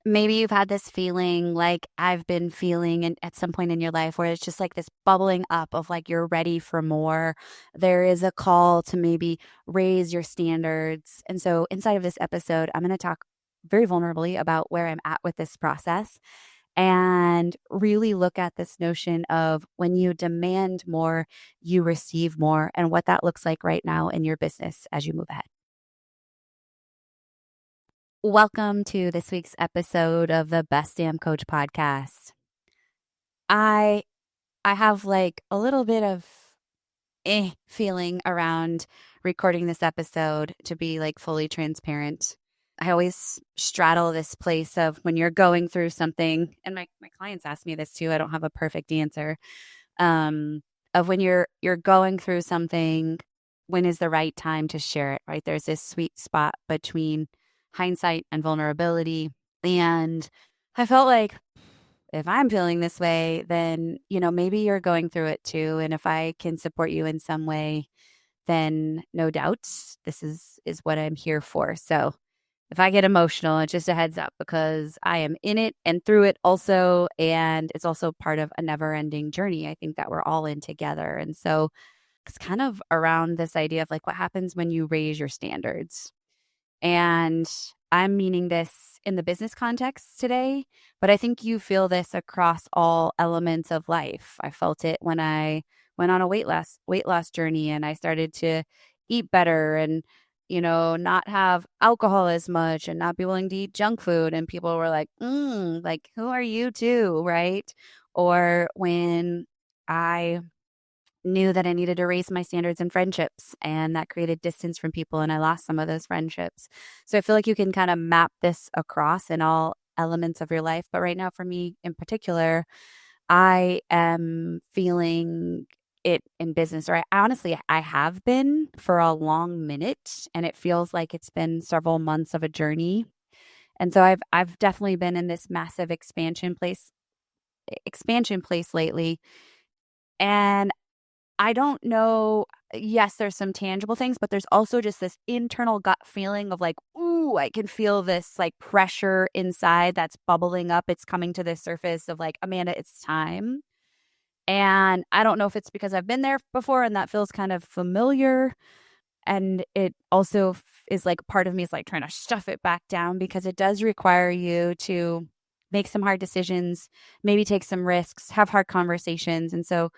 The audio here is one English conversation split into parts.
Maybe you've had this feeling like I've been feeling at some point in your life where it's just like this bubbling up of like you're ready for more. There is a call to maybe raise your standards. And so inside of this episode, I'm going to talk very vulnerably about where I'm at with this process and really look at this notion of when you demand more, you receive more, and what that looks like right now in your business as you move ahead. Welcome to this week's episode of the Best Damn Coach podcast. I have like a little bit of feeling around recording this episode, to be like fully transparent. I always straddle this place of when you're going through something, and my clients ask me this too. I don't have a perfect answer. Of when you're going through something, when is the right time to share it, right? There's this sweet spot between hindsight and vulnerability. And I felt like if I'm feeling this way, then, maybe you're going through it too. And if I can support you in some way, then no doubt this is what I'm here for. So if I get emotional, it's just a heads up because I am in it and through it also. And it's also part of a never ending journey, I think, that we're all in together. And so it's kind of around this idea of like what happens when you raise your standards. And I'm meaning this in the business context today, but I think you feel this across all elements of life. I felt it when I went on a weight loss journey and I started to eat better and not have alcohol as much and not be willing to eat junk food. And people were like, like, who are you too? Right. Or when I knew that I needed to raise my standards in friendships, and that created distance from people, and I lost some of those friendships. So I feel like you can kind of map this across in all elements of your life. But right now, for me in particular, I am feeling it in business, or I have been for a long minute, and it feels like it's been several months of a journey. And so I've definitely been in this massive expansion place lately. And I don't know. Yes, there's some tangible things, but there's also just this internal gut feeling of like, ooh, I can feel this like pressure inside that's bubbling up. It's coming to the surface of like, Amanda, it's time. And I don't know if it's because I've been there before and that feels kind of familiar. And it also is like part of me is like trying to stuff it back down because it does require you to make some hard decisions, maybe take some risks, have hard conversations. And so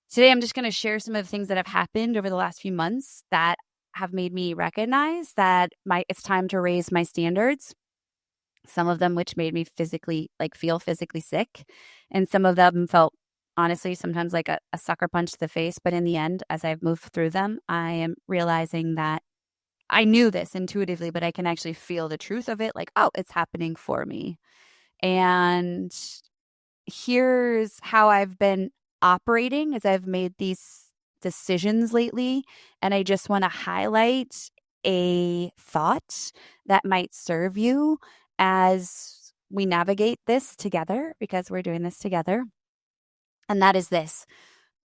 today, I'm just going to share some of the things that have happened over the last few months that have made me recognize that it's time to raise my standards. Some of them which made me feel physically sick. And some of them felt, honestly, sometimes like a sucker punch to the face. But in the end, as I've moved through them, I am realizing that I knew this intuitively, but I can actually feel the truth of it. Like, oh, it's happening for me. And here's how I've been operating as I've made these decisions lately. And I just want to highlight a thought that might serve you as we navigate this together, because we're doing this together. And that is this: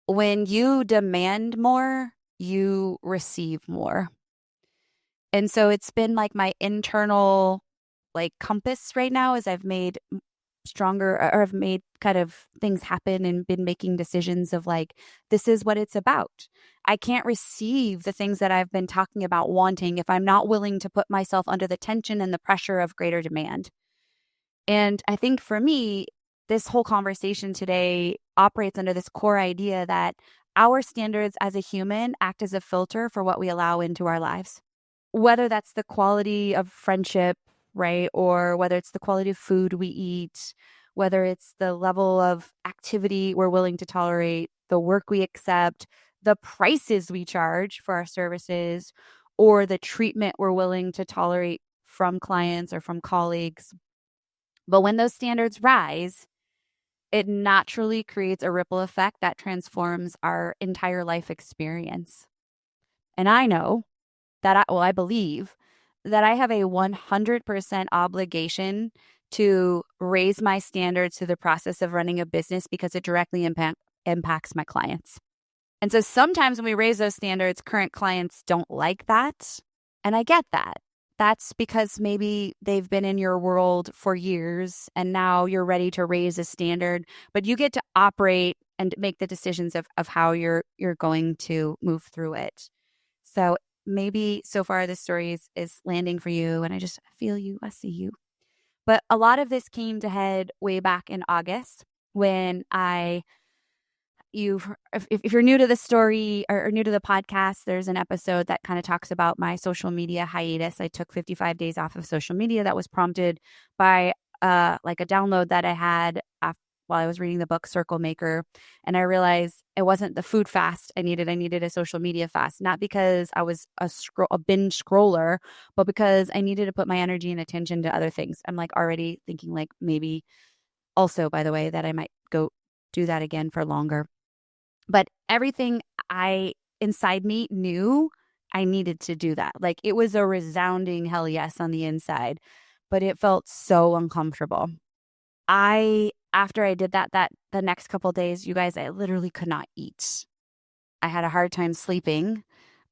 when you demand more, you receive more. And so it's been like my internal like compass right now as I've made stronger, or have made kind of things happen and been making decisions of like, this is what it's about. I can't receive the things that I've been talking about wanting if I'm not willing to put myself under the tension and the pressure of greater demand. And I think for me, this whole conversation today operates under this core idea that our standards as a human act as a filter for what we allow into our lives, whether that's the quality of friendship, right? Or whether it's the quality of food we eat, whether it's the level of activity we're willing to tolerate, the work we accept, the prices we charge for our services, or the treatment we're willing to tolerate from clients or from colleagues. But when those standards rise, it naturally creates a ripple effect that transforms our entire life experience. And I know that I believe that I have a 100% obligation to raise my standards through the process of running a business because it directly impacts my clients. And so sometimes when we raise those standards, current clients don't like that. And I get that. That's because maybe they've been in your world for years and now you're ready to raise a standard, but you get to operate and make the decisions of how you're going to move through it. So maybe so far this story is landing for you, and I just feel you, I see you. But a lot of this came to head way back in August when if you're new to the story or new to the podcast, there's an episode that kind of talks about my social media hiatus. I took 55 days off of social media. That was prompted by like a download that I had while I was reading the book Circle Maker, and I realized it wasn't the food fast I needed. I needed a social media fast, not because I was a binge scroller, but because I needed to put my energy and attention to other things. I'm like already thinking like maybe also, by the way, that I might go do that again for longer. But everything I inside me knew I needed to do that. Like it was a resounding hell yes on the inside, but it felt so uncomfortable. After I did that the next couple days, you guys, I literally could not eat. I had a hard time sleeping.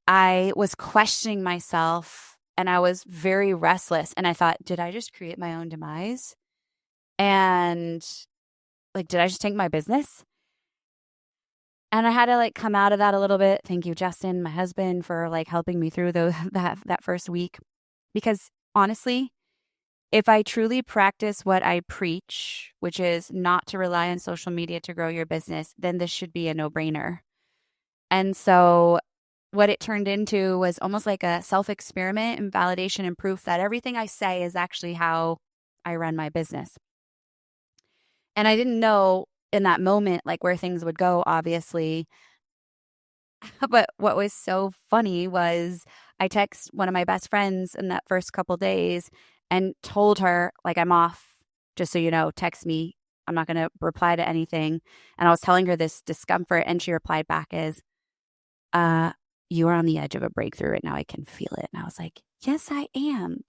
I was questioning myself and I was very restless. And I thought, did I just create my own demise? And like, did I just tank my business? And I had to like come out of that a little bit. Thank you, Justin, my husband, for like helping me through that first week. Because honestly, if I truly practice what I preach, which is not to rely on social media to grow your business, then this should be a no-brainer. And so what it turned into was almost like a self-experiment and validation and proof that everything I say is actually how I run my business. And I didn't know in that moment like where things would go, obviously. But what was so funny was I text one of my best friends in that first couple days and told her, like, I'm off, just so you know, text me. I'm not going to reply to anything. And I was telling her this discomfort, and she replied back as, you are on the edge of a breakthrough right now. I can feel it. And I was like, yes, I am.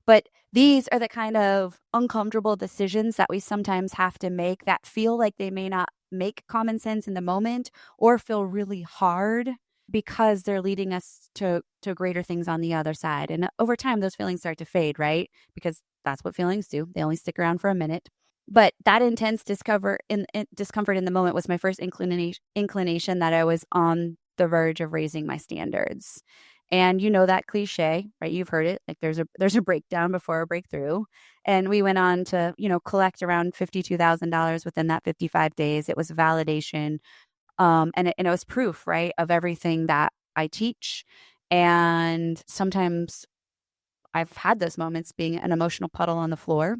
But these are the kind of uncomfortable decisions that we sometimes have to make that feel like they may not make common sense in the moment or feel really hard because they're leading us to greater things on the other side. And over time, those feelings start to fade, right? Because that's what feelings do. They only stick around for a minute. But that intense discomfort in the moment was my first inclination that I was on the verge of raising my standards. And you know that cliche, right? You've heard it. Like there's a breakdown before a breakthrough. And we went on to, collect around $52,000 within that 55 days. It was validation. And it was proof, right, of everything that I teach. And sometimes I've had those moments being an emotional puddle on the floor,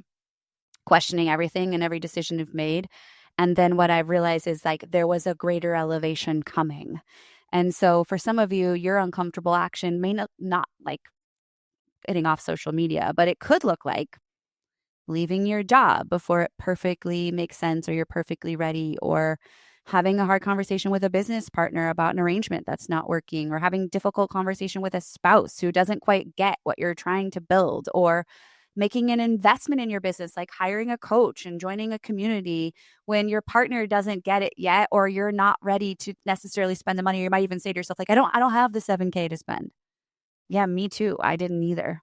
questioning everything and every decision I've made. And then what I realized is like there was a greater elevation coming. And so for some of you, your uncomfortable action may not like getting off social media, but it could look like leaving your job before it perfectly makes sense or you're perfectly ready, or having a hard conversation with a business partner about an arrangement that's not working, or having difficult conversation with a spouse who doesn't quite get what you're trying to build, or making an investment in your business, like hiring a coach and joining a community when your partner doesn't get it yet, or you're not ready to necessarily spend the money. You might even say to yourself, like, I don't have the 7K to spend. Yeah, me too. I didn't either.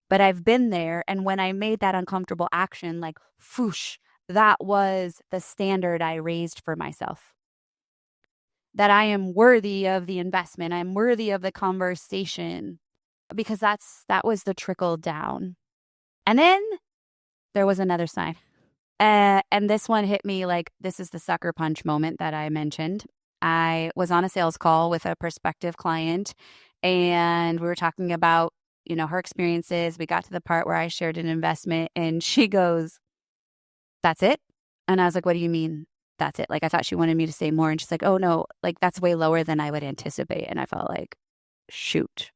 But I've been there. And when I made that uncomfortable action, like, whoosh, that was the standard I raised for myself. That I am worthy of the investment. I'm worthy of the conversation, because that was the trickle down. And then there was another sign. And this one hit me like this is the sucker punch moment that I mentioned. I was on a sales call with a prospective client, and we were talking about, her experiences. We got to the part where I shared an investment, and she goes, "That's it?" And I was like, "What do you mean? That's it?" Like, I thought she wanted me to say more. And she's like, "Oh no, like that's way lower than I would anticipate." And I felt like, shoot.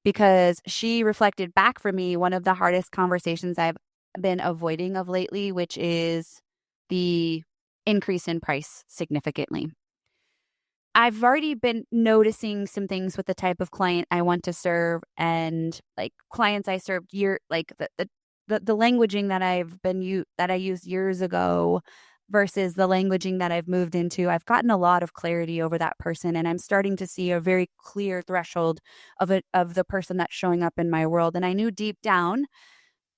Because she reflected back for me one of the hardest conversations I've been avoiding of lately, which is the increase in price significantly. I've already been noticing some things with the type of client I want to serve, and like clients I served like the languaging that that I used years ago versus the languaging that I've moved into. I've gotten a lot of clarity over that person, and I'm starting to see a very clear threshold of the person that's showing up in my world. And I knew deep down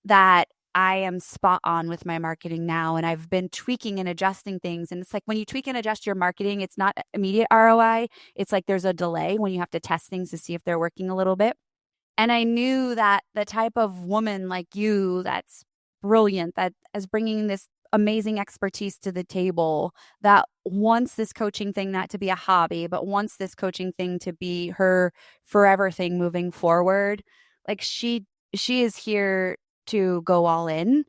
that I am spot on with my marketing now, and I've been tweaking and adjusting things. And it's like when you tweak and adjust your marketing, it's not immediate ROI. It's like there's a delay when you have to test things to see if they're working a little bit. And I knew that the type of woman like you that's brilliant, that is bringing this amazing expertise to the table, that wants this coaching thing not to be a hobby, but wants this coaching thing to be her forever thing moving forward. Like she is here to go all in.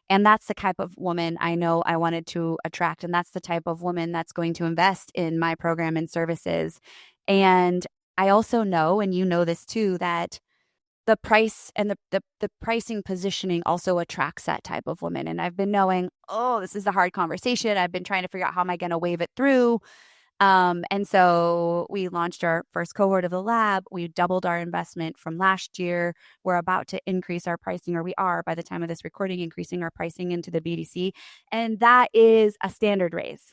And that's the type of woman I know I wanted to attract. And that's the type of woman that's going to invest in my program and services. And I also know, and you know this too, that the price and the pricing positioning also attracts that type of woman. And I've been knowing, oh, this is a hard conversation. I've been trying to figure out how am I going to wave it through. And so we launched our first cohort of the lab. We doubled our investment from last year. We're about to increase our pricing, or we are by the time of this recording, increasing our pricing into the BDC. And that is a standard raise.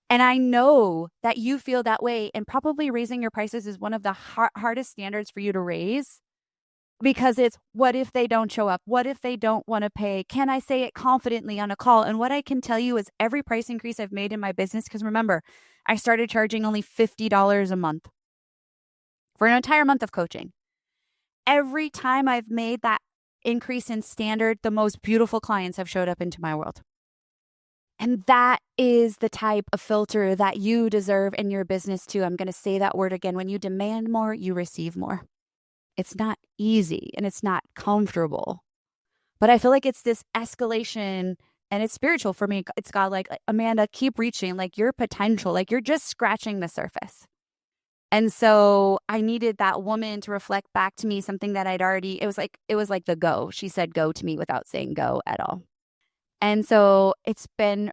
And I know that you feel that way, and probably raising your prices is one of the hardest standards for you to raise. Because it's, what if they don't show up? What if they don't want to pay? Can I say it confidently on a call? And what I can tell you is every price increase I've made in my business, because remember, I started charging only $50 a month for an entire month of coaching. Every time I've made that increase in standard, the most beautiful clients have showed up into my world. And that is the type of filter that you deserve in your business too. I'm going to say that word again. When you demand more, you receive more. It's not easy and it's not comfortable, but I feel like it's this escalation, and it's spiritual for me. It's God, like, Amanda, keep reaching, like your potential, like you're just scratching the surface. And so I needed that woman to reflect back to me something that I'd already, it was like the go. She said go to me without saying go at all. And so it's been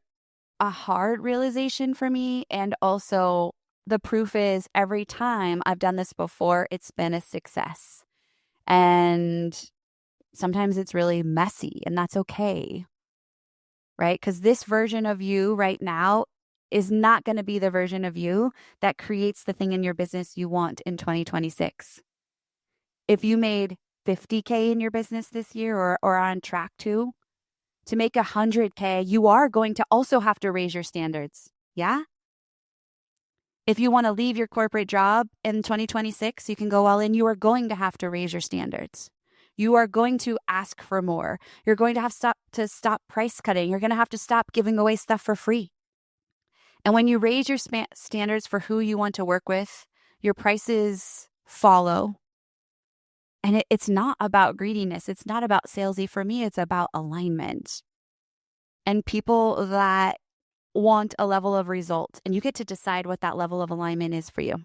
a hard realization for me. And also the proof is every time I've done this before, it's been a success. And sometimes it's really messy, and that's okay, right? Because this version of you right now is not going to be the version of you that creates the thing in your business you want in 2026. If you made 50K in your business this year, or on track to make 100K, you are going to also have to raise your standards. Yeah. If you want to leave your corporate job in 2026, you can go all in. You are going to have to raise your standards. You are going to ask for more. You're going to have to stop price cutting. You're going to have to stop giving away stuff for free. And when you raise your standards for who you want to work with, your prices follow. And it's not about greediness. It's not about salesy. For me, it's about alignment. And people that want a level of result, and you get to decide what that level of alignment is for you.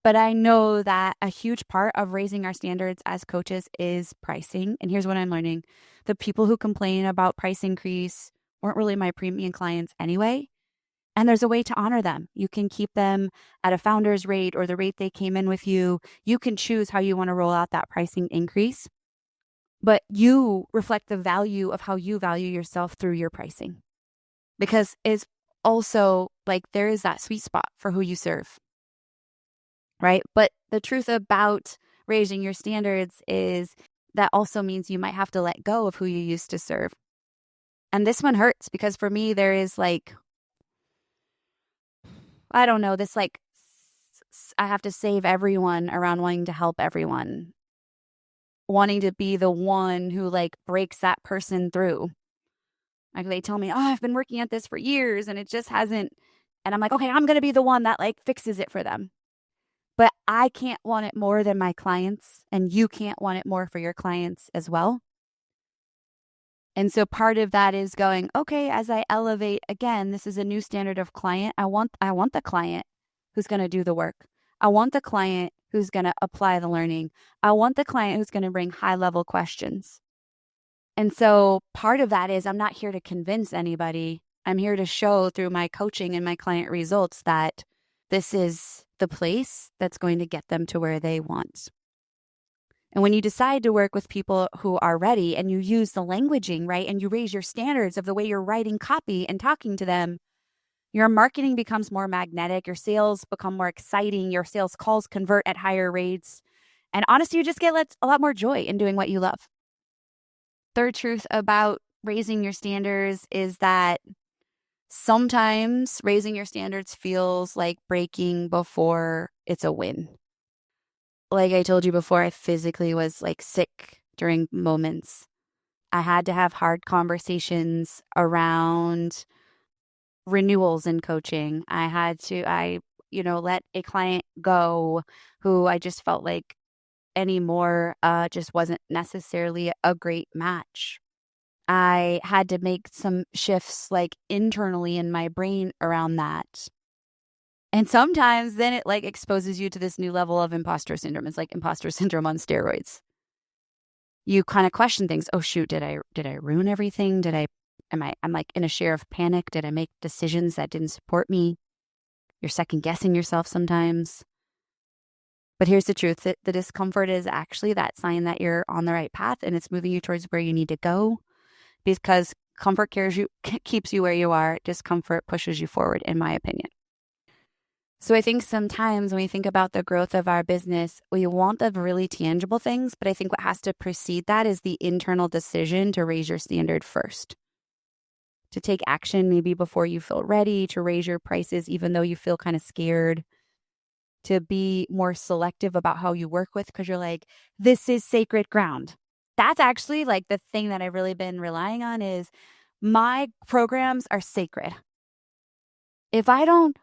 But I know that a huge part of raising our standards as coaches is pricing. And here's what I'm learning. The people who complain about price increase weren't really my premium clients anyway. And there's a way to honor them. You can keep them at a founder's rate or the rate they came in with you. You can choose how you want to roll out that pricing increase. But you reflect the value of how you value yourself through your pricing. Because it's also like there is that sweet spot for who you serve, right? But the truth about raising your standards is that also means you might have to let go of who you used to serve. And this one hurts because for me, there is like, I don't know, this like, I have to save everyone around wanting to help everyone, wanting to be the one who like breaks that person through. Like they tell me, oh, I've been working at this for years and it just hasn't. And I'm like, okay, I'm going to be the one that like fixes it for them. But I can't want it more than my clients, and you can't want it more for your clients as well. And so part of that is going, okay, as I elevate, again, this is a new standard of client. I want the client who's going to do the work. I want the client who's going to apply the learning. I want the client who's going to bring high level questions. And so part of that is I'm not here to convince anybody. I'm here to show through my coaching and my client results that this is the place that's going to get them to where they want. And when you decide to work with people who are ready and you use the languaging, right, and you raise your standards of the way you're writing copy and talking to them, your marketing becomes more magnetic, your sales become more exciting, your sales calls convert at higher rates. And honestly, you just get a lot more joy in doing what you love. Third truth about raising your standards is that sometimes raising your standards feels like breaking before it's a win. Like I told you before, I physically was like sick during moments. I had to have hard conversations around renewals in coaching. Let a client go who I just felt like anymore just wasn't necessarily a great match. I had to make some shifts like internally in my brain around that. And sometimes then it like exposes you to this new level of imposter syndrome. It's like imposter syndrome on steroids. You kind of question things. Oh shoot, did I ruin everything? I'm like in a share of panic. Did I make decisions that didn't support me? You're second guessing yourself sometimes. But here's the truth, that the discomfort is actually that sign that you're on the right path and it's moving you towards where you need to go, because comfort keeps you where you are. Discomfort pushes you forward, in my opinion. So I think sometimes when we think about the growth of our business, we want the really tangible things, but I think what has to precede that is the internal decision to raise your standard first. To take action maybe before you feel ready, to raise your prices even though you feel kind of scared, to be more selective about how you work with, because you're like, this is sacred ground. That's actually like the thing that I've really been relying on is my programs are sacred. If I don't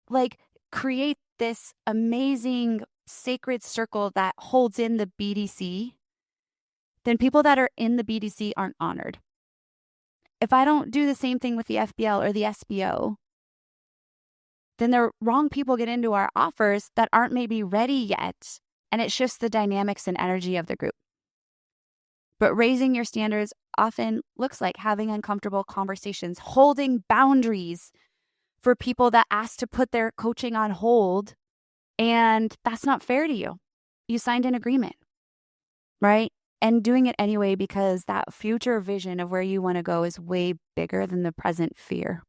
like create this amazing sacred circle that holds in the BDC, then people that are in the BDC aren't honored. If I don't do the same thing with the FBL or the SBO, then the wrong people get into our offers that aren't maybe ready yet, and it shifts the dynamics and energy of the group. But raising your standards often looks like having uncomfortable conversations, holding boundaries for people that ask to put their coaching on hold, and that's not fair to you. You signed an agreement, right? And doing it anyway because that future vision of where you want to go is way bigger than the present fear.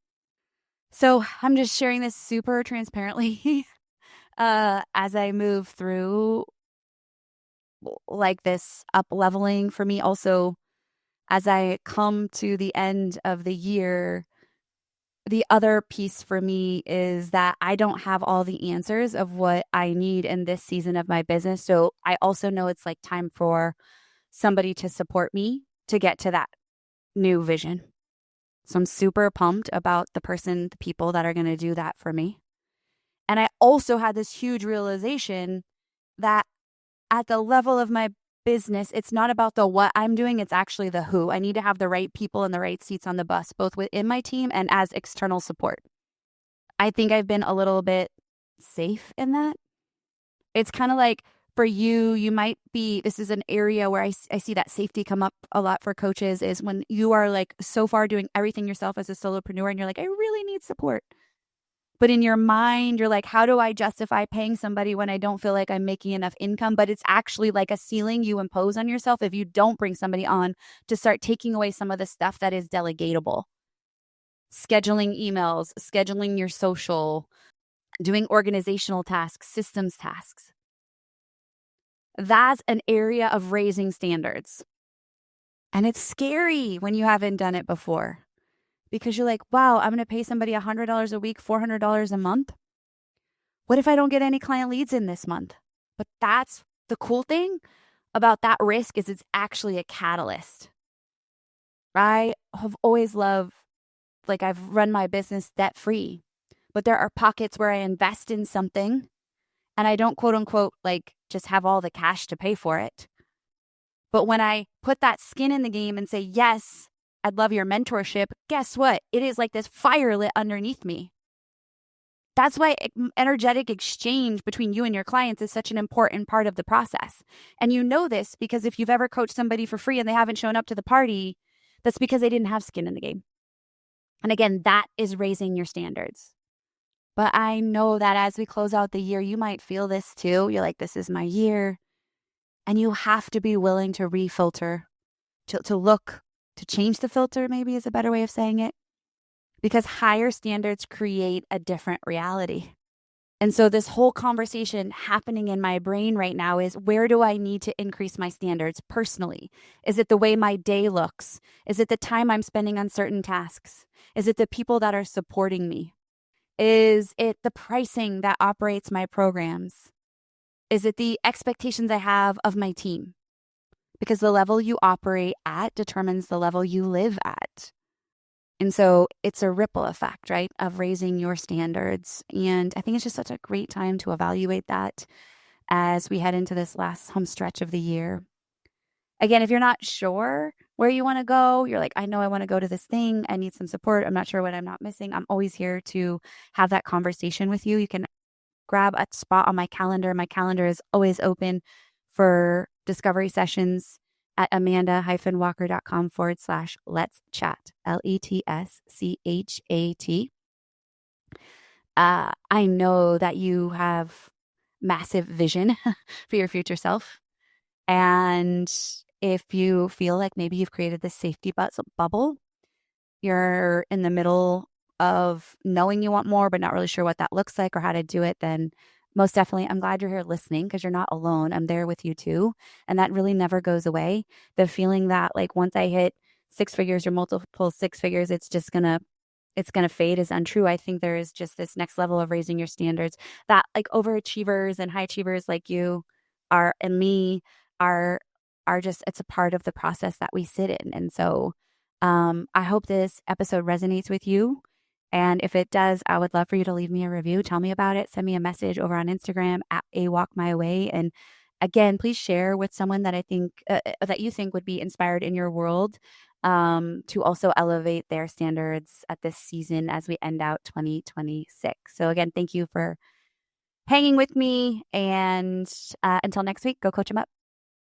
So I'm just sharing this super transparently as I move through like this up leveling for me. Also, as I come to the end of the year, the other piece for me is that I don't have all the answers of what I need in this season of my business. So I also know it's like time for somebody to support me to get to that new vision. So I'm super pumped about the people that are going to do that for me. And I also had this huge realization that at the level of my business, it's not about the what I'm doing, it's actually the who. I need to have the right people in the right seats on the bus, both within my team and as external support. I think I've been a little bit safe in that. It's kind of like for you might be, this is an area where I see that safety come up a lot for coaches, is when you are like so far doing everything yourself as a solopreneur and you're like, I really need support. But in your mind, you're like, how do I justify paying somebody when I don't feel like I'm making enough income? But it's actually like a ceiling you impose on yourself if you don't bring somebody on to start taking away some of the stuff that is delegatable. Scheduling emails, scheduling your social, doing organizational tasks, systems tasks. That's an area of raising standards. And it's scary when you haven't done it before. Because you're like, wow, I'm going to pay somebody $100 a week, $400 a month. What if I don't get any client leads in this month? But that's the cool thing about that risk, is it's actually a catalyst. I have always loved, like I've run my business debt free, but there are pockets where I invest in something and I don't quote unquote like just have all the cash to pay for it. But when I put that skin in the game and say, yes, I'd love your mentorship, guess what? It is like this fire lit underneath me. That's why energetic exchange between you and your clients is such an important part of the process. And you know this because if you've ever coached somebody for free and they haven't shown up to the party, that's because they didn't have skin in the game. And again, that is raising your standards. But I know that as we close out the year, you might feel this too. You're like, this is my year. And you have to be willing to refilter, to look, to change the filter, maybe is a better way of saying it, because higher standards create a different reality. And so this whole conversation happening in my brain right now is, where do I need to increase my standards personally? Is it the way my day looks? Is it the time I'm spending on certain tasks? Is it the people that are supporting me? Is it the pricing that operates my programs? Is it the expectations I have of my team? Because the level you operate at determines the level you live at. And so it's a ripple effect, right, of raising your standards. And I think it's just such a great time to evaluate that as we head into this last home stretch of the year. Again, if you're not sure where you want to go, you're like, I know I want to go to this thing. I need some support. I'm not sure what I'm not missing. I'm always here to have that conversation with you. You can grab a spot on my calendar. My calendar is always open for discovery sessions at amanda-walker.com/let's chat, LETSCHAT. I know that you have massive vision for your future self. And if you feel like maybe you've created this safety bubble, you're in the middle of knowing you want more, but not really sure what that looks like or how to do it, then most definitely, I'm glad you're here listening, because you're not alone. I'm there with you too. And that really never goes away. The feeling that like once I hit six figures or multiple six figures, it's going to fade is untrue. I think there is just this next level of raising your standards that like overachievers and high achievers like you are and me are just, it's a part of the process that we sit in. And so I hope this episode resonates with you. And if it does, I would love for you to leave me a review. Tell me about it. Send me a message over on Instagram at @awalkmyway. And again, please share with someone that I think that you think would be inspired in your world to also elevate their standards at this season as we end out 2026. So again, thank you for hanging with me. And until next week, go coach them up.